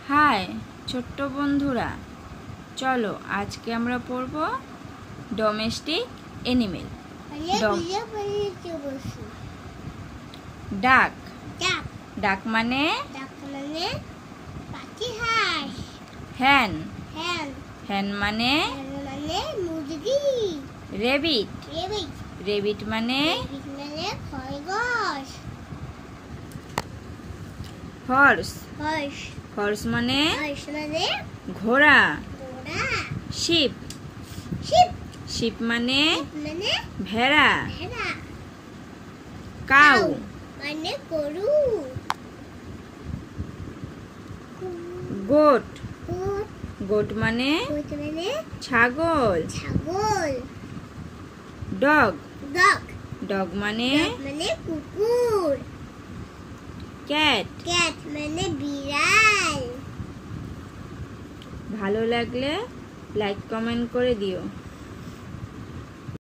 High ছোট্ট বন্ধুরা, চলো আজকে আমরা পড়ব ডোমেস্টিক এনিমেল। ডাক। ডাক মানে পাখি। হাঁস। হ্যান। হ্যান মানে মুরগি। রেবিট। রেবিট মানে খরগোশ। হর্স। হর্স মানে ঘোড়া। শিপ। শিপ মানে ভেড়া। কাউ মানে গরু। গোট। গোট মানে ছাগল। ডগ। ডগ মানে কুকুর। ক্যাট মানে বিড়াল। ভালো লাগলে লাইক কমেন্ট করে দিও।